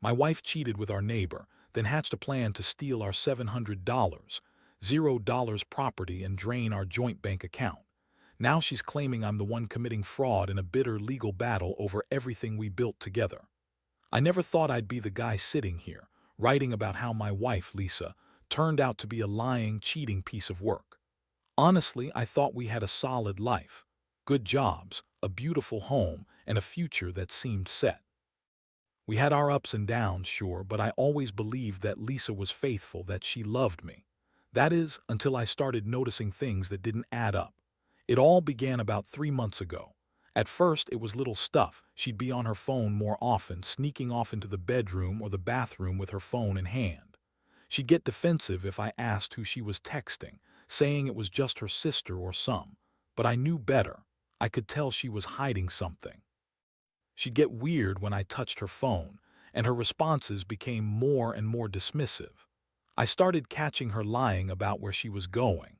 My wife cheated with our neighbor, then hatched a plan to steal our $700, $0 property and drain our joint bank account. Now she's claiming I'm the one committing fraud in a bitter legal battle over everything we built together. I never thought I'd be the guy sitting here, writing about how my wife, Lisa, turned out to be a lying, cheating piece of work. Honestly, I thought we had a solid life. Good jobs, a beautiful home, and a future that seemed set. We had our ups and downs, sure, but I always believed that Lisa was faithful, that she loved me. That is, until I started noticing things that didn't add up. It all began about 3 months ago. At first, it was little stuff. She'd be on her phone more often, sneaking off into the bedroom or the bathroom with her phone in hand. She'd get defensive if I asked who she was texting, saying it was just her sister or some. But I knew better. I could tell she was hiding something. She'd get weird when I touched her phone, and her responses became more and more dismissive. I started catching her lying about where she was going,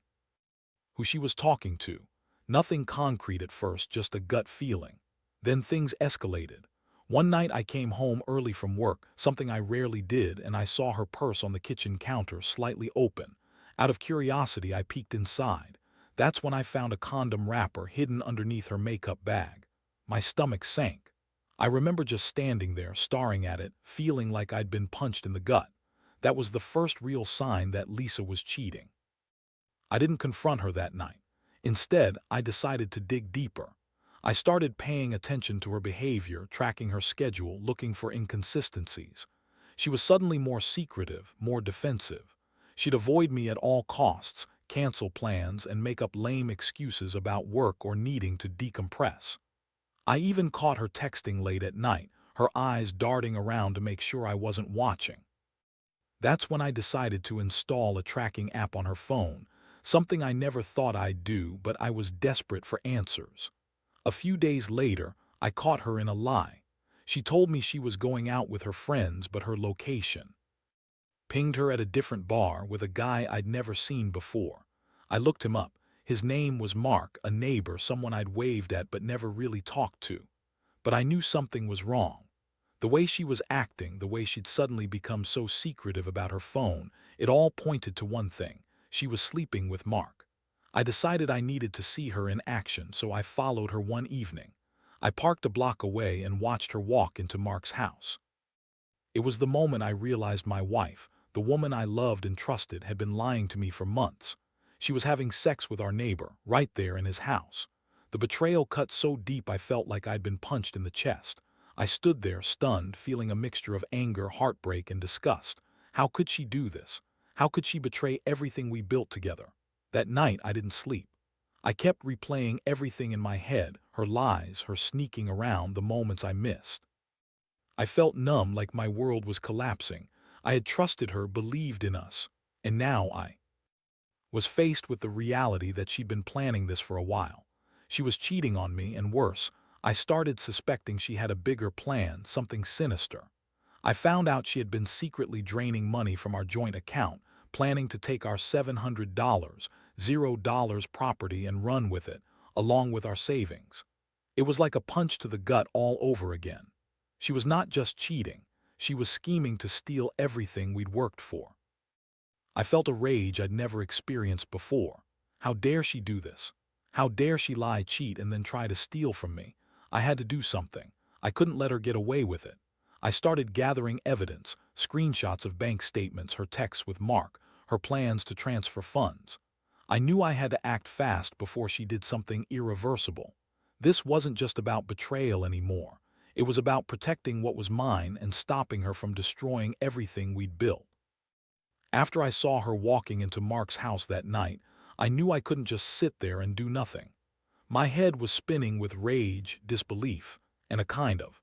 who she was talking to. Nothing concrete at first, just a gut feeling. Then things escalated. One night I came home early from work, something I rarely did, and I saw her purse on the kitchen counter slightly open. Out of curiosity, I peeked inside. That's when I found a condom wrapper hidden underneath her makeup bag. My stomach sank. I remember just standing there, staring at it, feeling like I'd been punched in the gut. That was the first real sign that Lisa was cheating. I didn't confront her that night. Instead, I decided to dig deeper. I started paying attention to her behavior, tracking her schedule, looking for inconsistencies. She was suddenly more secretive, more defensive. She'd avoid me at all costs, cancel plans, and make up lame excuses about work or needing to decompress. I even caught her texting late at night, her eyes darting around to make sure I wasn't watching. That's when I decided to install a tracking app on her phone, something I never thought I'd do, but I was desperate for answers. A few days later, I caught her in a lie. She told me she was going out with her friends, but her location pinged her at a different bar with a guy I'd never seen before. I looked him up. His name was Mark, a neighbor, someone I'd waved at but never really talked to. But I knew something was wrong. The way she was acting, the way she'd suddenly become so secretive about her phone, it all pointed to one thing: she was sleeping with Mark. I decided I needed to see her in action, so I followed her one evening. I parked a block away and watched her walk into Mark's house. It was the moment I realized my wife, the woman I loved and trusted, had been lying to me for months. She was having sex with our neighbor, right there in his house. The betrayal cut so deep I felt like I'd been punched in the chest. I stood there, stunned, feeling a mixture of anger, heartbreak, and disgust. How could she do this? How could she betray everything we built together? That night, I didn't sleep. I kept replaying everything in my head, her lies, her sneaking around, the moments I missed. I felt numb, like my world was collapsing. I had trusted her, believed in us, and now I was faced with the reality that she'd been planning this for a while. She was cheating on me, and worse, I started suspecting she had a bigger plan, something sinister. I found out she had been secretly draining money from our joint account, planning to take our $700, $0 property and run with it, along with our savings. It was like a punch to the gut all over again. She was not just cheating, she was scheming to steal everything we'd worked for. I felt a rage I'd never experienced before. How dare she do this? How dare she lie, cheat, and then try to steal from me? I had to do something. I couldn't let her get away with it. I started gathering evidence, screenshots of bank statements, her texts with Mark, her plans to transfer funds. I knew I had to act fast before she did something irreversible. This wasn't just about betrayal anymore. It was about protecting what was mine and stopping her from destroying everything we'd built. After I saw her walking into Mark's house that night, I knew I couldn't just sit there and do nothing. My head was spinning with rage, disbelief, and a kind of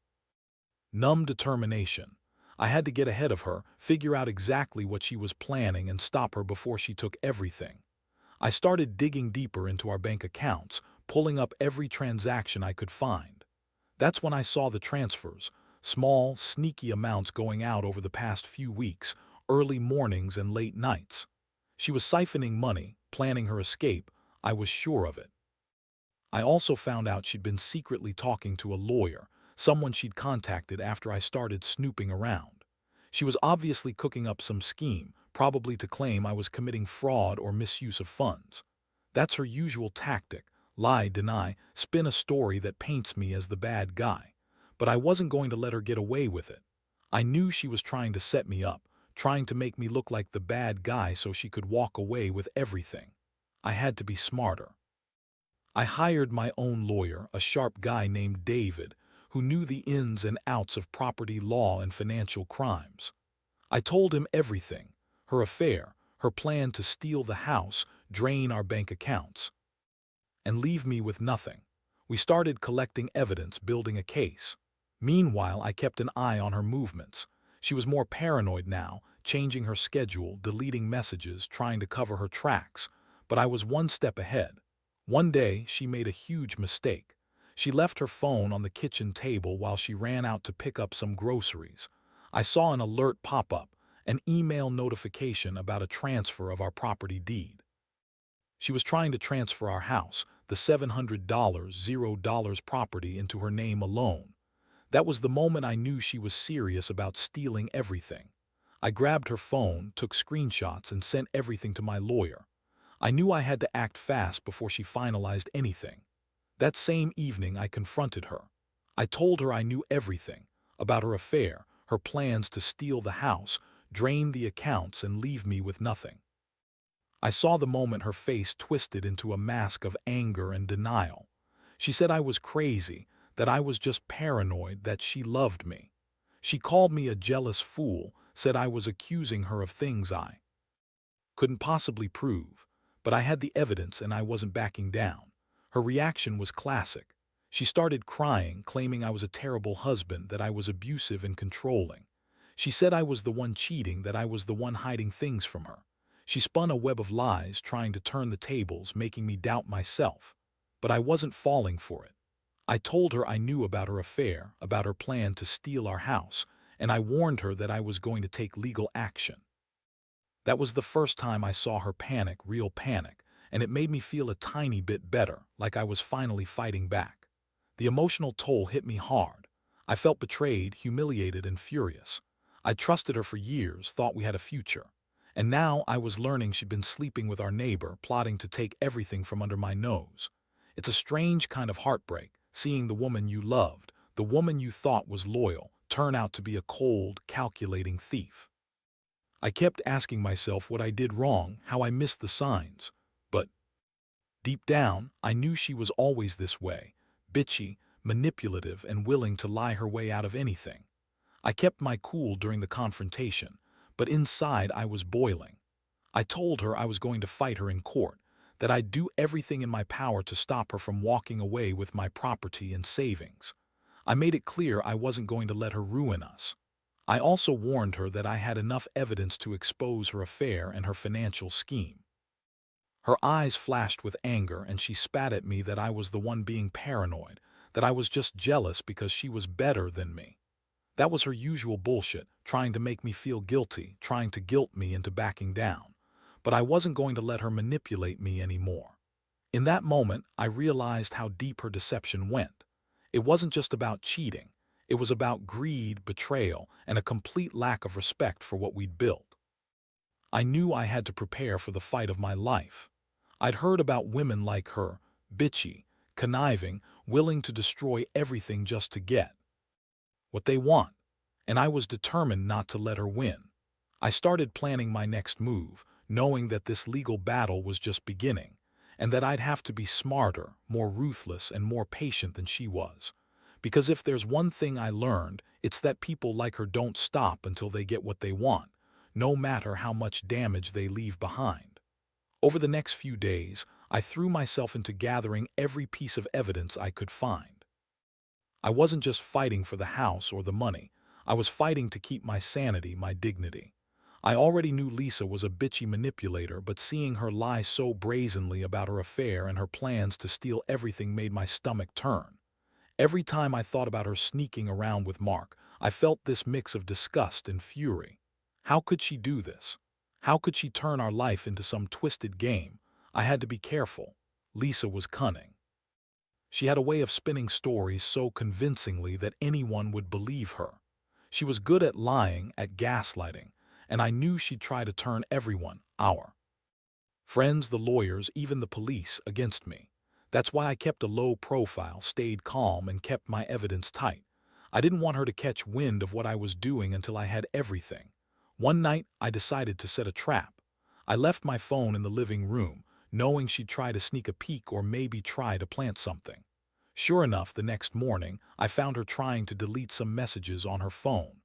numb determination. I had to get ahead of her, figure out exactly what she was planning, and stop her before she took everything. I started digging deeper into our bank accounts, pulling up every transaction I could find. That's when I saw the transfers, small, sneaky amounts going out over the past few weeks, early mornings and late nights. She was siphoning money, planning her escape. I was sure of it. I also found out she'd been secretly talking to a lawyer, someone she'd contacted after I started snooping around. She was obviously cooking up some scheme, probably to claim I was committing fraud or misuse of funds. That's her usual tactic: lie, deny, spin a story that paints me as the bad guy. But I wasn't going to let her get away with it. I knew she was trying to set me up, trying to make me look like the bad guy so she could walk away with everything. I had to be smarter. I hired my own lawyer, a sharp guy named David, who knew the ins and outs of property law and financial crimes. I told him everything: her affair, her plan to steal the house, drain our bank accounts, and leave me with nothing. We started collecting evidence, building a case. Meanwhile, I kept an eye on her movements. She was more paranoid now, changing her schedule, deleting messages, trying to cover her tracks. But I was one step ahead. One day, she made a huge mistake. She left her phone on the kitchen table while she ran out to pick up some groceries. I saw an alert pop up, an email notification about a transfer of our property deed. She was trying to transfer our house, the $700, $0 property, into her name alone. That was the moment I knew she was serious about stealing everything. I grabbed her phone, took screenshots, and sent everything to my lawyer. I knew I had to act fast before she finalized anything. That same evening, I confronted her. I told her I knew everything about her affair, her plans to steal the house, drain the accounts, and leave me with nothing. I saw the moment her face twisted into a mask of anger and denial. She said I was crazy, that I was just paranoid, that she loved me. She called me a jealous fool, said I was accusing her of things I couldn't possibly prove. But I had the evidence and I wasn't backing down. Her reaction was classic. She started crying, claiming I was a terrible husband, that I was abusive and controlling. She said I was the one cheating, that I was the one hiding things from her. She spun a web of lies, trying to turn the tables, making me doubt myself. But I wasn't falling for it. I told her I knew about her affair, about her plan to steal our house, and I warned her that I was going to take legal action. That was the first time I saw her panic, real panic, and it made me feel a tiny bit better, like I was finally fighting back. The emotional toll hit me hard. I felt betrayed, humiliated, and furious. I trusted her for years, thought we had a future. And now I was learning she'd been sleeping with our neighbor, plotting to take everything from under my nose. It's a strange kind of heartbreak, seeing the woman you loved, the woman you thought was loyal, turn out to be a cold, calculating thief. I kept asking myself what I did wrong, how I missed the signs. But deep down, I knew she was always this way: bitchy, manipulative, and willing to lie her way out of anything. I kept my cool during the confrontation, but inside I was boiling. I told her I was going to fight her in court, that I'd do everything in my power to stop her from walking away with my property and savings. I made it clear I wasn't going to let her ruin us. I also warned her that I had enough evidence to expose her affair and her financial scheme. Her eyes flashed with anger, and she spat at me that I was the one being paranoid, that I was just jealous because she was better than me. That was her usual bullshit, trying to make me feel guilty, trying to guilt me into backing down. But I wasn't going to let her manipulate me anymore. In that moment, I realized how deep her deception went. It wasn't just about cheating. It was about greed, betrayal, and a complete lack of respect for what we'd built. I knew I had to prepare for the fight of my life. I'd heard about women like her, bitchy, conniving, willing to destroy everything just to get what they want, and I was determined not to let her win. I started planning my next move, knowing that this legal battle was just beginning, and that I'd have to be smarter, more ruthless, and more patient than she was. Because if there's one thing I learned, it's that people like her don't stop until they get what they want, no matter how much damage they leave behind. Over the next few days, I threw myself into gathering every piece of evidence I could find. I wasn't just fighting for the house or the money. I was fighting to keep my sanity, my dignity. I already knew Lisa was a bitchy manipulator, but seeing her lie so brazenly about her affair and her plans to steal everything made my stomach turn. Every time I thought about her sneaking around with Mark, I felt this mix of disgust and fury. How could she do this? How could she turn our life into some twisted game? I had to be careful. Lisa was cunning. She had a way of spinning stories so convincingly that anyone would believe her. She was good at lying, at gaslighting, and I knew she'd try to turn everyone, our friends, the lawyers, even the police, against me. That's why I kept a low profile, stayed calm, and kept my evidence tight. I didn't want her to catch wind of what I was doing until I had everything. One night, I decided to set a trap. I left my phone in the living room, knowing she'd try to sneak a peek or maybe try to plant something. Sure enough, the next morning, I found her trying to delete some messages on her phone.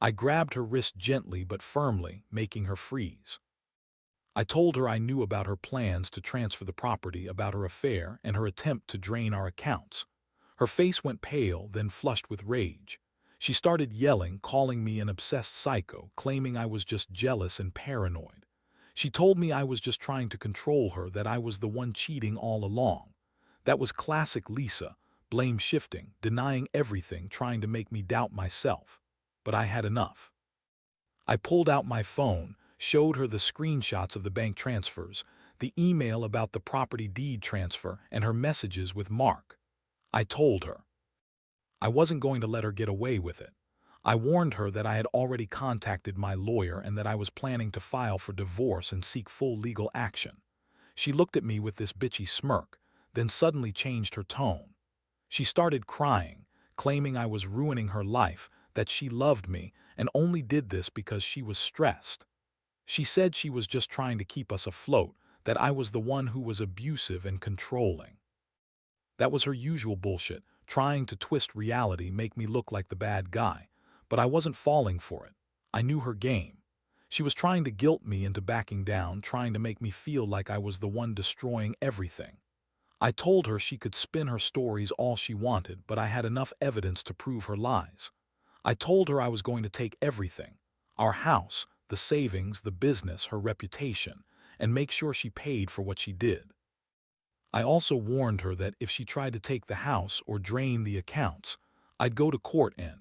I grabbed her wrist gently but firmly, making her freeze. I told her I knew about her plans to transfer the property, about her affair, and her attempt to drain our accounts. Her face went pale, then flushed with rage. She started yelling, calling me an obsessed psycho, claiming I was just jealous and paranoid. She told me I was just trying to control her, that I was the one cheating all along. That was classic Lisa, blame shifting, denying everything, trying to make me doubt myself. But I had enough. I pulled out my phone, showed her the screenshots of the bank transfers, the email about the property deed transfer, and her messages with Mark. I told her I wasn't going to let her get away with it. I warned her that I had already contacted my lawyer and that I was planning to file for divorce and seek full legal action. She looked at me with this bitchy smirk, then suddenly changed her tone. She started crying, claiming I was ruining her life, that she loved me and only did this because she was stressed. She said she was just trying to keep us afloat, that I was the one who was abusive and controlling. That was her usual bullshit, trying to twist reality, make me look like the bad guy. But I wasn't falling for it. I knew her game. She was trying to guilt me into backing down, trying to make me feel like I was the one destroying everything. I told her she could spin her stories all she wanted, but I had enough evidence to prove her lies. I told her I was going to take everything, our house, the savings, the business, her reputation, and make sure she paid for what she did. I also warned her that if she tried to take the house or drain the accounts, I'd go to court and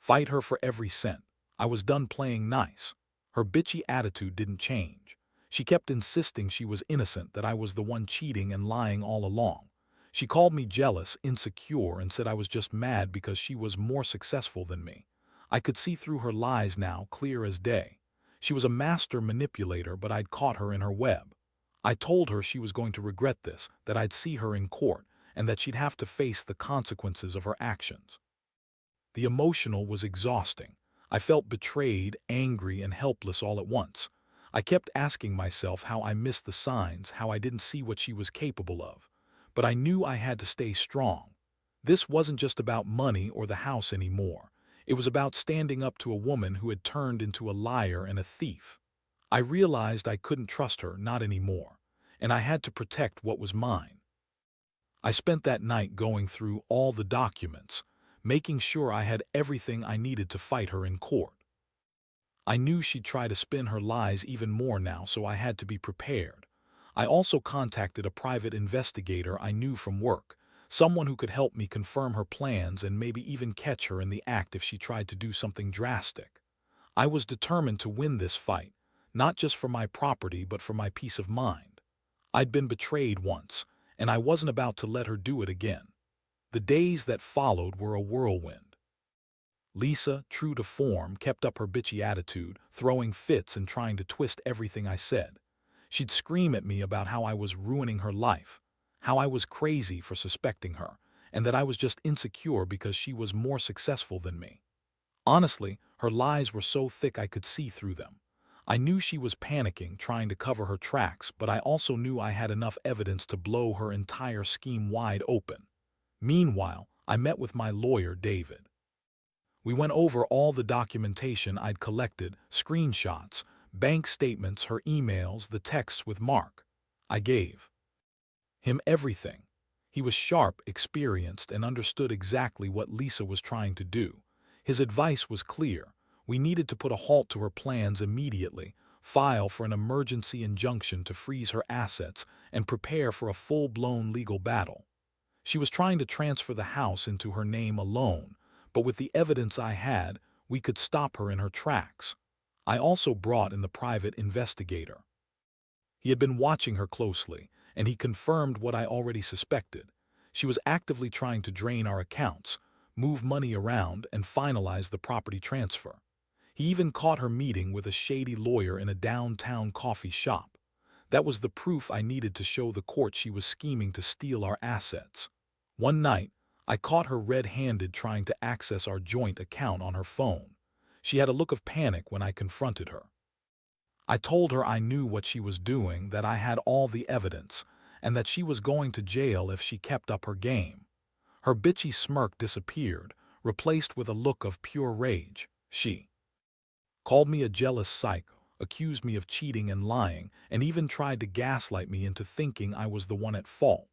fight her for every cent. I was done playing nice. Her bitchy attitude didn't change. She kept insisting she was innocent, that I was the one cheating and lying all along. She called me jealous, insecure, and said I was just mad because she was more successful than me. I could see through her lies now, clear as day. She was a master manipulator, but I'd caught her in her web. I told her she was going to regret this, that I'd see her in court, and that she'd have to face the consequences of her actions. The emotional was exhausting. I felt betrayed, angry, and helpless all at once. I kept asking myself how I missed the signs, how I didn't see what she was capable of. But I knew I had to stay strong. This wasn't just about money or the house anymore. It was about standing up to a woman who had turned into a liar and a thief. I realized I couldn't trust her, not anymore, and I had to protect what was mine. I spent that night going through all the documents, making sure I had everything I needed to fight her in court. I knew she'd try to spin her lies even more now, so I had to be prepared. I also contacted a private investigator I knew from work, someone who could help me confirm her plans and maybe even catch her in the act if she tried to do something drastic. I was determined to win this fight, not just for my property but for my peace of mind. I'd been betrayed once, and I wasn't about to let her do it again. The days that followed were a whirlwind. Lisa, true to form, kept up her bitchy attitude, throwing fits and trying to twist everything I said. She'd scream at me about how I was ruining her life, how I was crazy for suspecting her, and that I was just insecure because she was more successful than me. Honestly, her lies were so thick I could see through them. I knew she was panicking, trying to cover her tracks, but I also knew I had enough evidence to blow her entire scheme wide open. Meanwhile, I met with my lawyer, David. We went over all the documentation I'd collected, screenshots, bank statements, her emails, the texts with Mark. I gave him everything. He was sharp, experienced, and understood exactly what Lisa was trying to do. His advice was clear. We needed to put a halt to her plans immediately, file for an emergency injunction to freeze her assets, and prepare for a full-blown legal battle. She was trying to transfer the house into her name alone, but with the evidence I had, we could stop her in her tracks. I also brought in the private investigator. He had been watching her closely, and he confirmed what I already suspected. She was actively trying to drain our accounts, move money around, and finalize the property transfer. He even caught her meeting with a shady lawyer in a downtown coffee shop. That was the proof I needed to show the court she was scheming to steal our assets. One night, I caught her red-handed trying to access our joint account on her phone. She had a look of panic when I confronted her. I told her I knew what she was doing, that I had all the evidence, and that she was going to jail if she kept up her game. Her bitchy smirk disappeared, replaced with a look of pure rage. She called me a jealous psycho, accused me of cheating and lying, and even tried to gaslight me into thinking I was the one at fault.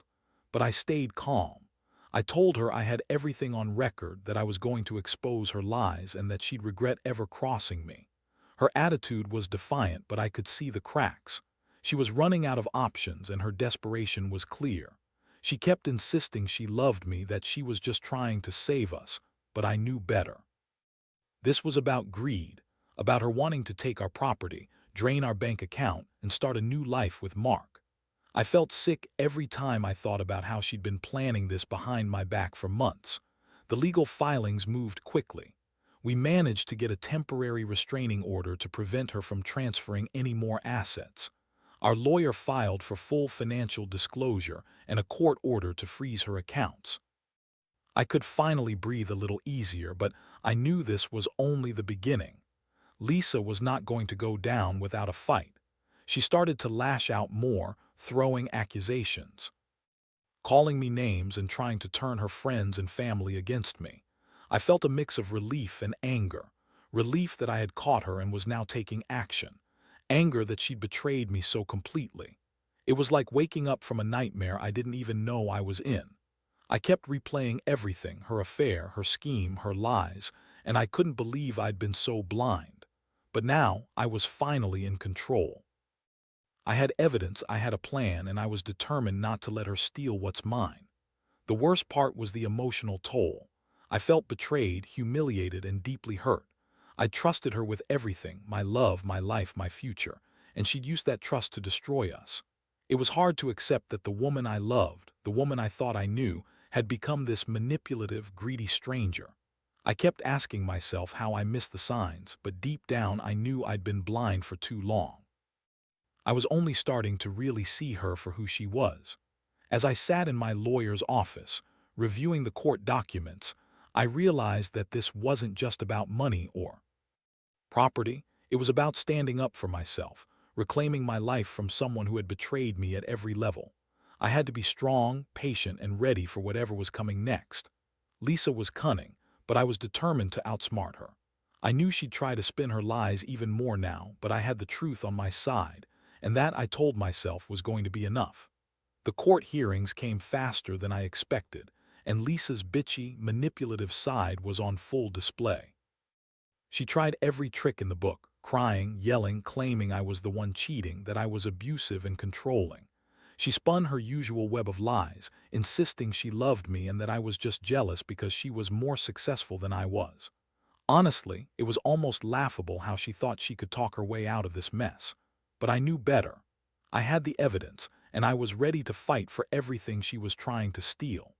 But I stayed calm. I told her I had everything on record, that I was going to expose her lies and that she'd regret ever crossing me. Her attitude was defiant, but I could see the cracks. She was running out of options and her desperation was clear. She kept insisting she loved me, that she was just trying to save us, but I knew better. This was about greed, about her wanting to take our property, drain our bank account, and start a new life with Mark. I felt sick every time I thought about how she'd been planning this behind my back for months. The legal filings moved quickly. We managed to get a temporary restraining order to prevent her from transferring any more assets. Our lawyer filed for full financial disclosure and a court order to freeze her accounts. I could finally breathe a little easier, but I knew this was only the beginning. Lisa was not going to go down without a fight. She started to lash out more, throwing accusations, calling me names, and trying to turn her friends and family against me. I felt a mix of relief and anger. Relief that I had caught her and was now taking action. Anger that she'd betrayed me so completely. It was like waking up from a nightmare I didn't even know I was in. I kept replaying everything, her affair, her scheme, her lies, and I couldn't believe I'd been so blind. But now I was finally in control. I had evidence, I had a plan, and I was determined not to let her steal what's mine. The worst part was the emotional toll. I felt betrayed, humiliated, and deeply hurt. I'd trusted her with everything, my love, my life, my future, and she'd used that trust to destroy us. It was hard to accept that the woman I loved, the woman I thought I knew, had become this manipulative, greedy stranger. I kept asking myself how I missed the signs, but deep down I knew I'd been blind for too long. I was only starting to really see her for who she was. As I sat in my lawyer's office, reviewing the court documents, I realized that this wasn't just about money or property. It was about standing up for myself, reclaiming my life from someone who had betrayed me at every level. I had to be strong, patient, and ready for whatever was coming next. Lisa was cunning, but I was determined to outsmart her. I knew she'd try to spin her lies even more now, but I had the truth on my side, and that, I told myself, was going to be enough. The court hearings came faster than I expected, and Lisa's bitchy, manipulative side was on full display. She tried every trick in the book, crying, yelling, claiming I was the one cheating, that I was abusive and controlling. She spun her usual web of lies, insisting she loved me and that I was just jealous because she was more successful than I was. Honestly, it was almost laughable how she thought she could talk her way out of this mess. But I knew better. I had the evidence, and I was ready to fight for everything she was trying to steal.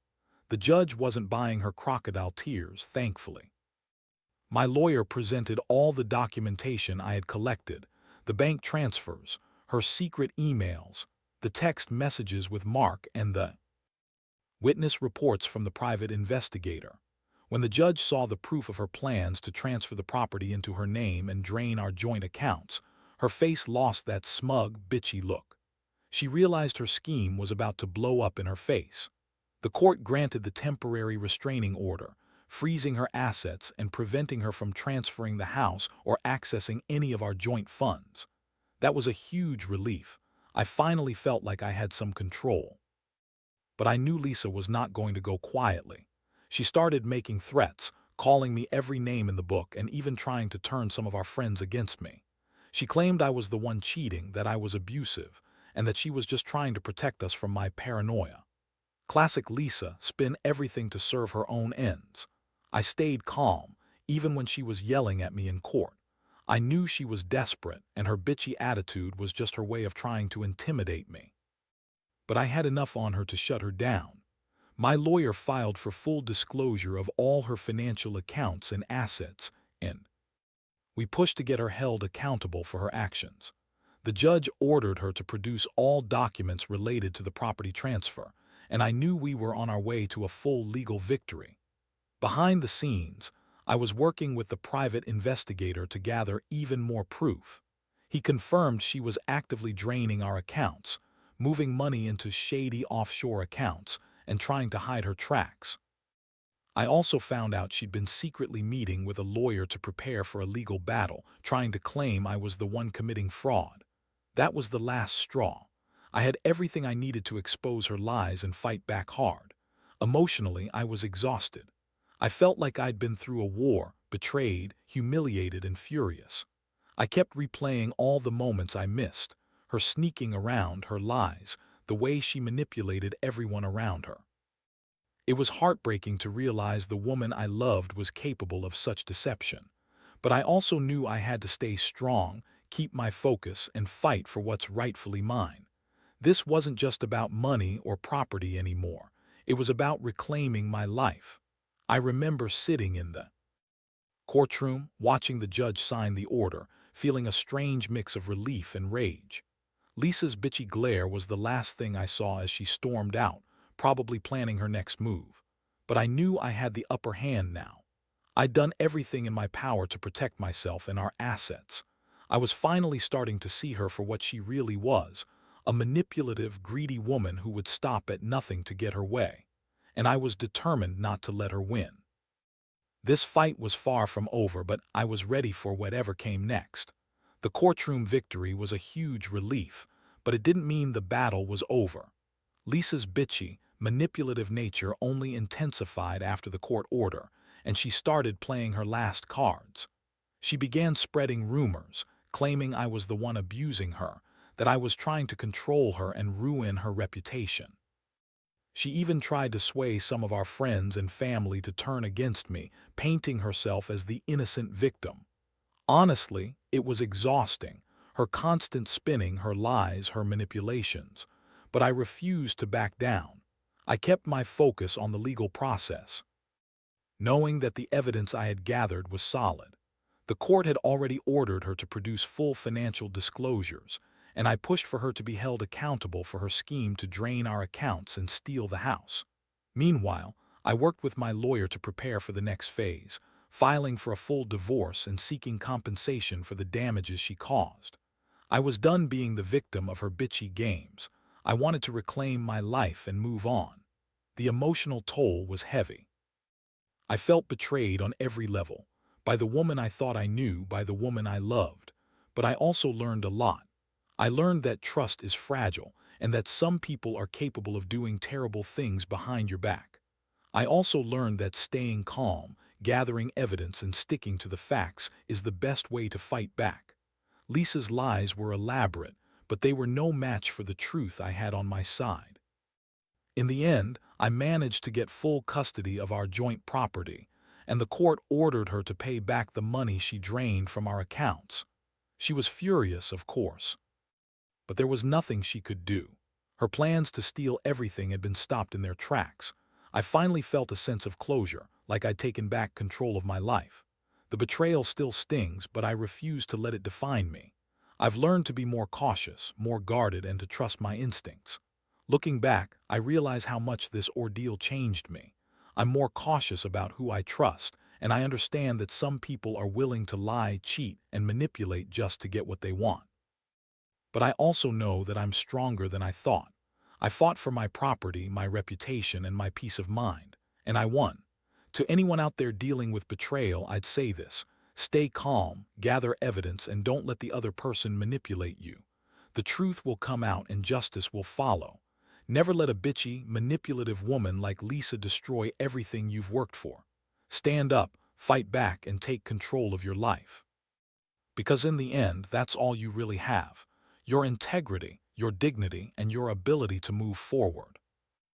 The judge wasn't buying her crocodile tears, thankfully. My lawyer presented all the documentation I had collected, the bank transfers, her secret emails, the text messages with Mark, and the witness reports from the private investigator. When the judge saw the proof of her plans to transfer the property into her name and drain our joint accounts, her face lost that smug, bitchy look. She realized her scheme was about to blow up in her face. The court granted the temporary restraining order, freezing her assets and preventing her from transferring the house or accessing any of our joint funds. That was a huge relief. I finally felt like I had some control. But I knew Lisa was not going to go quietly. She started making threats, calling me every name in the book, and even trying to turn some of our friends against me. She claimed I was the one cheating, that I was abusive, and that she was just trying to protect us from my paranoia. Classic Lisa, spin everything to serve her own ends. I stayed calm, even when she was yelling at me in court. I knew she was desperate, and her bitchy attitude was just her way of trying to intimidate me. But I had enough on her to shut her down. My lawyer filed for full disclosure of all her financial accounts and assets, and we pushed to get her held accountable for her actions. The judge ordered her to produce all documents related to the property transfer, and I knew we were on our way to a full legal victory. Behind the scenes, I was working with the private investigator to gather even more proof. He confirmed she was actively draining our accounts, moving money into shady offshore accounts, and trying to hide her tracks. I also found out she'd been secretly meeting with a lawyer to prepare for a legal battle, trying to claim I was the one committing fraud. That was the last straw. I had everything I needed to expose her lies and fight back hard. Emotionally, I was exhausted. I felt like I'd been through a war, betrayed, humiliated, and furious. I kept replaying all the moments I missed, her sneaking around, her lies, the way she manipulated everyone around her. It was heartbreaking to realize the woman I loved was capable of such deception. But I also knew I had to stay strong, keep my focus, and fight for what's rightfully mine. This wasn't just about money or property anymore. It was about reclaiming my life. I remember sitting in the courtroom, watching the judge sign the order, feeling a strange mix of relief and rage. Lisa's bitchy glare was the last thing I saw as she stormed out, probably planning her next move. But I knew I had the upper hand now. I'd done everything in my power to protect myself and our assets. I was finally starting to see her for what she really was, a manipulative, greedy woman who would stop at nothing to get her way. And I was determined not to let her win. This fight was far from over, but I was ready for whatever came next. The courtroom victory was a huge relief, but it didn't mean the battle was over. Lisa's bitchy, manipulative nature only intensified after the court order, and she started playing her last cards. She began spreading rumors, claiming I was the one abusing her, that I was trying to control her and ruin her reputation. She even tried to sway some of our friends and family to turn against me, painting herself as the innocent victim. Honestly, it was exhausting, her constant spinning, her lies, her manipulations. But I refused to back down. I kept my focus on the legal process, knowing that the evidence I had gathered was solid. The court had already ordered her to produce full financial disclosures, and I pushed for her to be held accountable for her scheme to drain our accounts and steal the house. Meanwhile, I worked with my lawyer to prepare for the next phase, filing for a full divorce and seeking compensation for the damages she caused. I was done being the victim of her bitchy games. I wanted to reclaim my life and move on. The emotional toll was heavy. I felt betrayed on every level, by the woman I thought I knew, by the woman I loved. But I also learned a lot. I learned that trust is fragile and that some people are capable of doing terrible things behind your back. I also learned that staying calm, gathering evidence, and sticking to the facts is the best way to fight back. Lisa's lies were elaborate, but they were no match for the truth I had on my side. In the end, I managed to get full custody of our joint property, and the court ordered her to pay back the money she drained from our accounts. She was furious, of course, but there was nothing she could do. Her plans to steal everything had been stopped in their tracks. I finally felt a sense of closure, like I'd taken back control of my life. The betrayal still stings, but I refuse to let it define me. I've learned to be more cautious, more guarded, and to trust my instincts. Looking back, I realize how much this ordeal changed me. I'm more cautious about who I trust, and I understand that some people are willing to lie, cheat, and manipulate just to get what they want. But I also know that I'm stronger than I thought. I fought for my property, my reputation, and my peace of mind, and I won. To anyone out there dealing with betrayal, I'd say this: stay calm, gather evidence, and don't let the other person manipulate you. The truth will come out and justice will follow. Never let a bitchy, manipulative woman like Lisa destroy everything you've worked for. Stand up, fight back, and take control of your life. Because in the end, that's all you really have: your integrity, your dignity, and your ability to move forward.